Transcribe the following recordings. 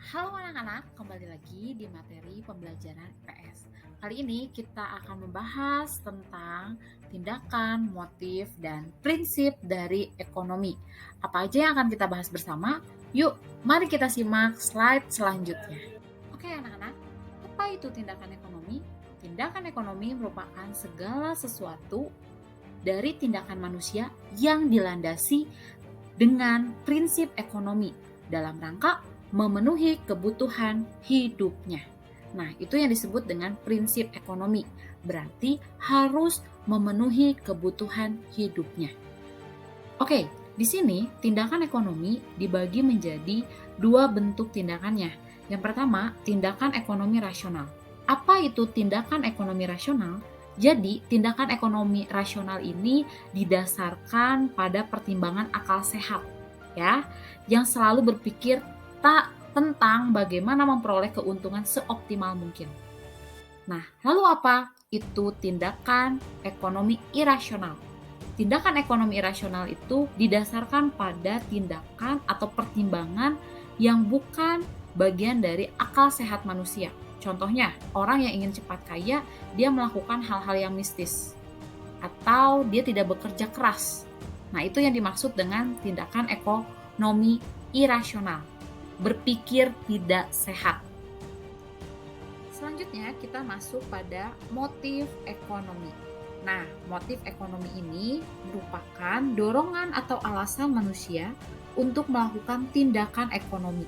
Halo anak-anak, kembali lagi di materi pembelajaran IPS. Kali ini kita akan membahas tentang tindakan, motif, dan prinsip dari ekonomi. Apa aja yang akan kita bahas bersama? Yuk, mari kita simak slide selanjutnya. Oke anak-anak, apa itu tindakan ekonomi? Tindakan ekonomi merupakan segala sesuatu dari tindakan manusia yang dilandasi dengan prinsip ekonomi dalam rangka memenuhi kebutuhan hidupnya. Nah, itu yang disebut dengan prinsip ekonomi. Berarti harus memenuhi kebutuhan hidupnya. Oke, di sini tindakan ekonomi dibagi menjadi dua bentuk tindakannya. Yang pertama, tindakan ekonomi rasional. Apa itu tindakan ekonomi rasional? Jadi, tindakan ekonomi rasional ini didasarkan pada pertimbangan akal sehat, ya, yang selalu berpikir tentang bagaimana memperoleh keuntungan seoptimal mungkin. Nah, lalu apa? Itu tindakan ekonomi irasional. Tindakan ekonomi irasional itu didasarkan pada tindakan atau pertimbangan yang bukan bagian dari akal sehat manusia. Contohnya, orang yang ingin cepat kaya, dia melakukan hal-hal yang mistis. Atau dia tidak bekerja keras. Nah, itu yang dimaksud dengan tindakan ekonomi irasional. Berpikir tidak sehat. Selanjutnya kita masuk pada motif ekonomi. Nah, motif ekonomi ini merupakan dorongan atau alasan manusia untuk melakukan tindakan ekonomi.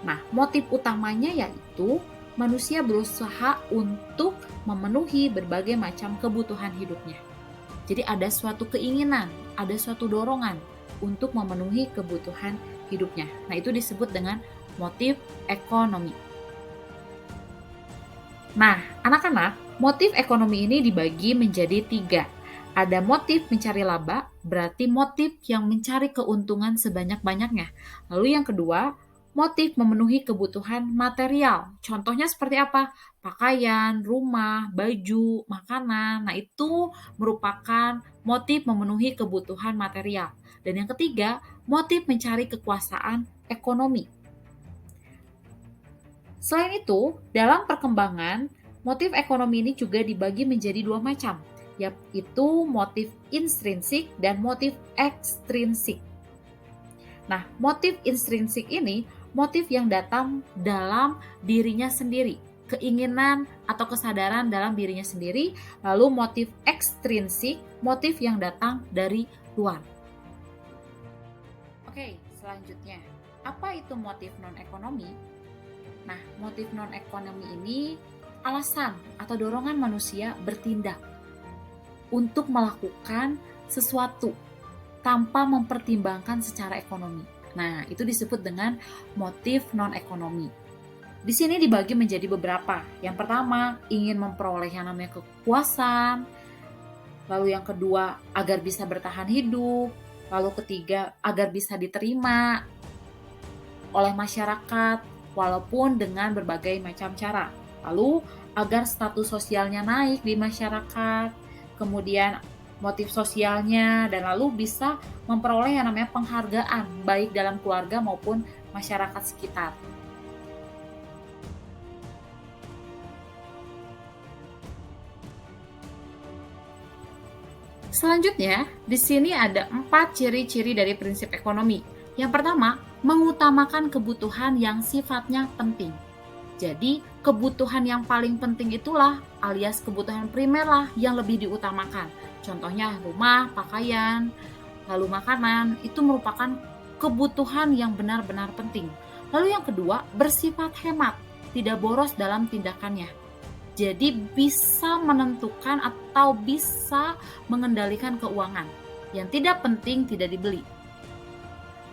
Nah, motif utamanya yaitu manusia berusaha untuk memenuhi berbagai macam kebutuhan hidupnya. Jadi ada suatu keinginan, ada suatu dorongan untuk memenuhi kebutuhan hidupnya. Nah, itu disebut dengan motif ekonomi. Nah, anak-anak, motif ekonomi ini dibagi menjadi 3. Ada motif mencari laba, berarti motif yang mencari keuntungan sebanyak-banyaknya. Lalu yang kedua, motif memenuhi kebutuhan material. Contohnya seperti apa? Pakaian, rumah, baju, makanan. Nah, itu merupakan motif memenuhi kebutuhan material. Dan yang ketiga, motif mencari kekuasaan ekonomi. Selain itu, dalam perkembangan, motif ekonomi ini juga dibagi menjadi 2 macam, yaitu motif intrinsik dan motif ekstrinsik. Nah, motif intrinsik ini motif yang datang dalam dirinya sendiri, keinginan atau kesadaran dalam dirinya sendiri, lalu motif ekstrinsik, motif yang datang dari luar. Oke, selanjutnya, apa itu motif non-ekonomi? Nah, motif non-ekonomi ini alasan atau dorongan manusia bertindak untuk melakukan sesuatu tanpa mempertimbangkan secara ekonomi. Nah, itu disebut dengan motif non-ekonomi. Di sini dibagi menjadi beberapa. Yang pertama, ingin memperoleh yang namanya kepuasan. Lalu yang kedua, agar bisa bertahan hidup. Lalu ketiga, agar bisa diterima oleh masyarakat walaupun dengan berbagai macam cara. Lalu agar status sosialnya naik di masyarakat, kemudian motif sosialnya, dan lalu bisa memperoleh yang namanya penghargaan baik dalam keluarga maupun masyarakat sekitar. Selanjutnya, di sini ada 4 ciri-ciri dari prinsip ekonomi. Yang pertama, mengutamakan kebutuhan yang sifatnya penting. Jadi, kebutuhan yang paling penting itulah alias kebutuhan primer lah yang lebih diutamakan. Contohnya rumah, pakaian, lalu makanan, itu merupakan kebutuhan yang benar-benar penting. Lalu yang kedua, bersifat hemat, tidak boros dalam tindakannya. Jadi bisa menentukan atau bisa mengendalikan keuangan. Yang tidak penting tidak dibeli.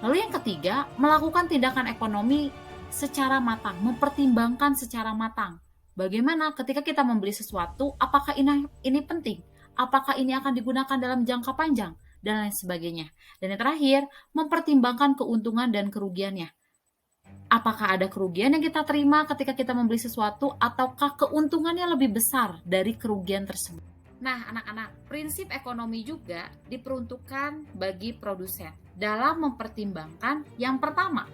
Lalu yang ketiga, melakukan tindakan ekonomi secara matang, mempertimbangkan secara matang. Bagaimana ketika kita membeli sesuatu, apakah ini penting? Apakah ini akan digunakan dalam jangka panjang? Dan lain sebagainya. Dan yang terakhir, mempertimbangkan keuntungan dan kerugiannya. Apakah ada kerugian yang kita terima ketika kita membeli sesuatu, ataukah keuntungannya lebih besar dari kerugian tersebut? Nah, anak-anak, prinsip ekonomi juga diperuntukkan bagi produsen dalam mempertimbangkan yang pertama,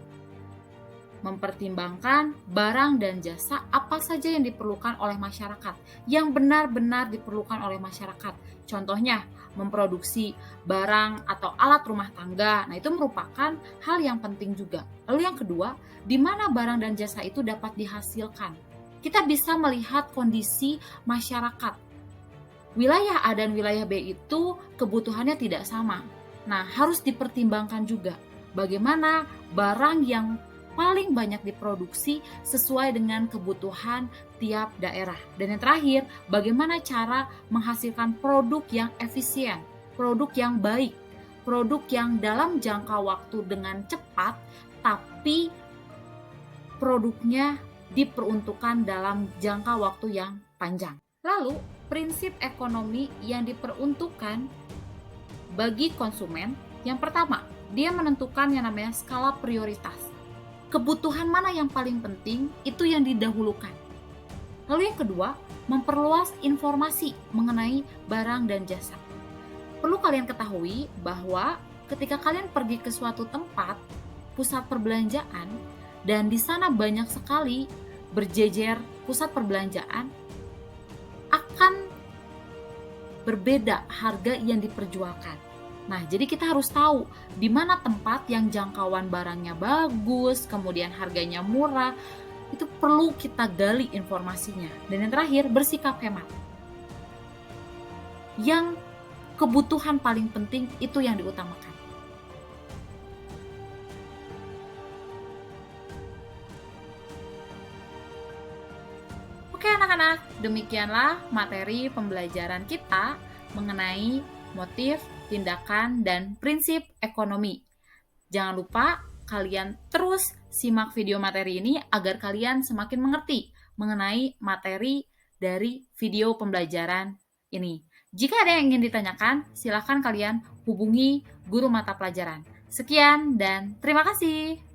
mempertimbangkan barang dan jasa apa saja yang diperlukan oleh masyarakat, yang benar-benar diperlukan oleh masyarakat. Contohnya, memproduksi barang atau alat rumah tangga. Nah, itu merupakan hal yang penting juga. Lalu yang kedua, di mana barang dan jasa itu dapat dihasilkan. Kita bisa melihat kondisi masyarakat. Wilayah A dan wilayah B itu kebutuhannya tidak sama. Nah, harus dipertimbangkan juga bagaimana barang yang paling banyak diproduksi sesuai dengan kebutuhan tiap daerah. Dan yang terakhir, bagaimana cara menghasilkan produk yang efisien, produk yang baik, produk yang dalam jangka waktu dengan cepat, tapi produknya diperuntukkan dalam jangka waktu yang panjang. Lalu, prinsip ekonomi yang diperuntukkan bagi konsumen, yang pertama, dia menentukan yang namanya skala prioritas. Kebutuhan mana yang paling penting, itu yang didahulukan. Lalu yang kedua, memperluas informasi mengenai barang dan jasa. Perlu kalian ketahui bahwa ketika kalian pergi ke suatu tempat, pusat perbelanjaan, dan di sana banyak sekali berjejer pusat perbelanjaan, akan berbeda harga yang diperjualkan. Nah, jadi kita harus tahu di mana tempat yang jangkauan barangnya bagus, kemudian harganya murah, itu perlu kita gali informasinya. Dan yang terakhir, bersikap hemat. Yang kebutuhan paling penting itu yang diutamakan. Oke anak-anak, demikianlah materi pembelajaran kita mengenai motif, tindakan, dan prinsip ekonomi. Jangan lupa kalian terus simak video materi ini agar kalian semakin mengerti mengenai materi dari video pembelajaran ini. Jika ada yang ingin ditanyakan, silakan kalian hubungi guru mata pelajaran. Sekian dan terima kasih.